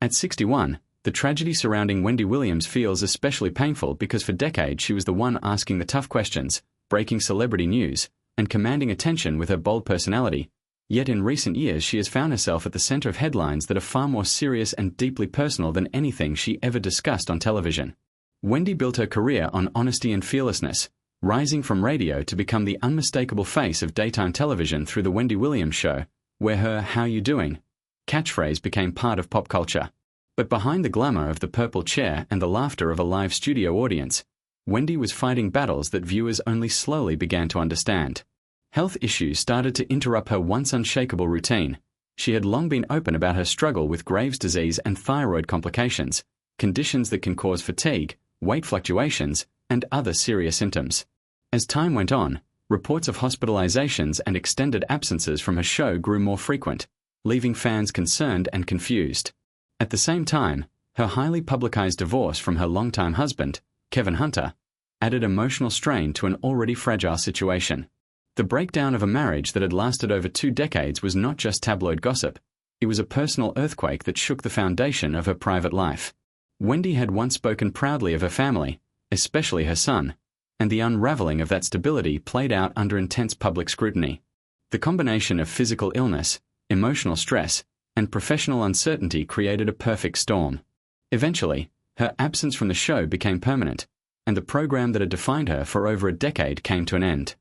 At 61, the tragedy surrounding Wendy Williams feels especially painful because for decades she was the one asking the tough questions, breaking celebrity news, and commanding attention with her bold personality. Yet in recent years she has found herself at the center of headlines that are far more serious and deeply personal than anything she ever discussed on television. Wendy built her career on honesty and fearlessness, rising from radio to become the unmistakable face of daytime television through The Wendy Williams Show, where her "How you doing?" catchphrase became part of pop culture. But behind the glamour of the purple chair and the laughter of a live studio audience, Wendy was fighting battles that viewers only slowly began to understand. Health issues started to interrupt her once unshakable routine. She had long been open about her struggle with Graves' disease and thyroid complications, conditions that can cause fatigue, weight fluctuations, and other serious symptoms. As time went on, reports of hospitalizations and extended absences from her show grew more frequent, leaving fans concerned and confused. At the same time, her highly publicized divorce from her longtime husband, Kevin Hunter, added emotional strain to an already fragile situation. The breakdown of a marriage that had lasted over 2 decades was not just tabloid gossip, it was a personal earthquake that shook the foundation of her private life. Wendy had once spoken proudly of her family, especially her son, and the unraveling of that stability played out under intense public scrutiny. The combination of physical illness, emotional stress, and professional uncertainty created a perfect storm. Eventually, her absence from the show became permanent, and the program that had defined her for over a decade came to an end.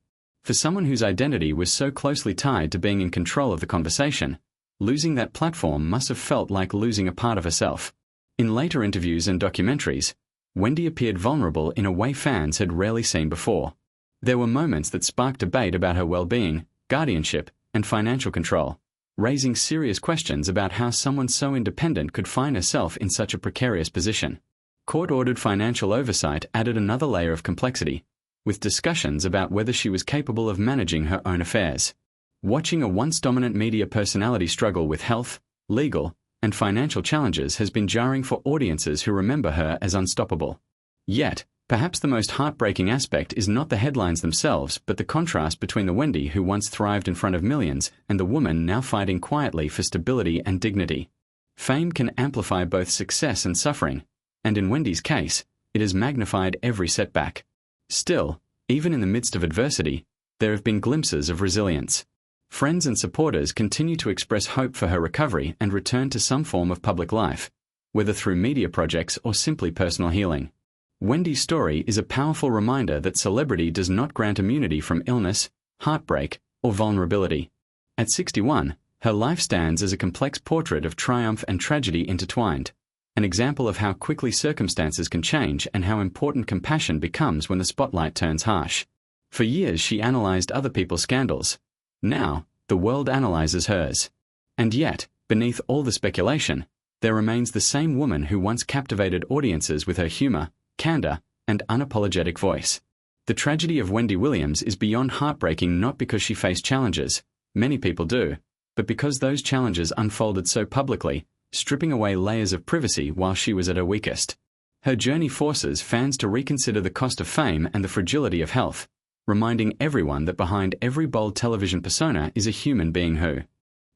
For someone whose identity was so closely tied to being in control of the conversation, losing that platform must have felt like losing a part of herself. In later interviews and documentaries, Wendy appeared vulnerable in a way fans had rarely seen before. There were moments that sparked debate about her well-being, guardianship, and financial control, raising serious questions about how someone so independent could find herself in such a precarious position. Court-ordered financial oversight added another layer of complexity, with discussions about whether she was capable of managing her own affairs. Watching a once dominant media personality struggle with health, legal, and financial challenges has been jarring for audiences who remember her as unstoppable. Yet, perhaps the most heartbreaking aspect is not the headlines themselves, but the contrast between the Wendy who once thrived in front of millions and the woman now fighting quietly for stability and dignity. Fame can amplify both success and suffering, and in Wendy's case, it has magnified every setback. Still, even in the midst of adversity, there have been glimpses of resilience. Friends and supporters continue to express hope for her recovery and return to some form of public life, whether through media projects or simply personal healing. Wendy's story is a powerful reminder that celebrity does not grant immunity from illness, heartbreak, or vulnerability. At 61, her life stands as a complex portrait of triumph and tragedy intertwined, an example of how quickly circumstances can change and how important compassion becomes when the spotlight turns harsh. For years she analyzed other people's scandals. Now, the world analyzes hers. And yet, beneath all the speculation, there remains the same woman who once captivated audiences with her humor, candor, and unapologetic voice. The tragedy of Wendy Williams is beyond heartbreaking not because she faced challenges, many people do, but because those challenges unfolded so publicly, stripping away layers of privacy while she was at her weakest. Her journey forces fans to reconsider the cost of fame and the fragility of health, reminding everyone that behind every bold television persona is a human being who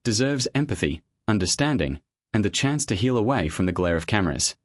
deserves empathy, understanding, and the chance to heal away from the glare of cameras.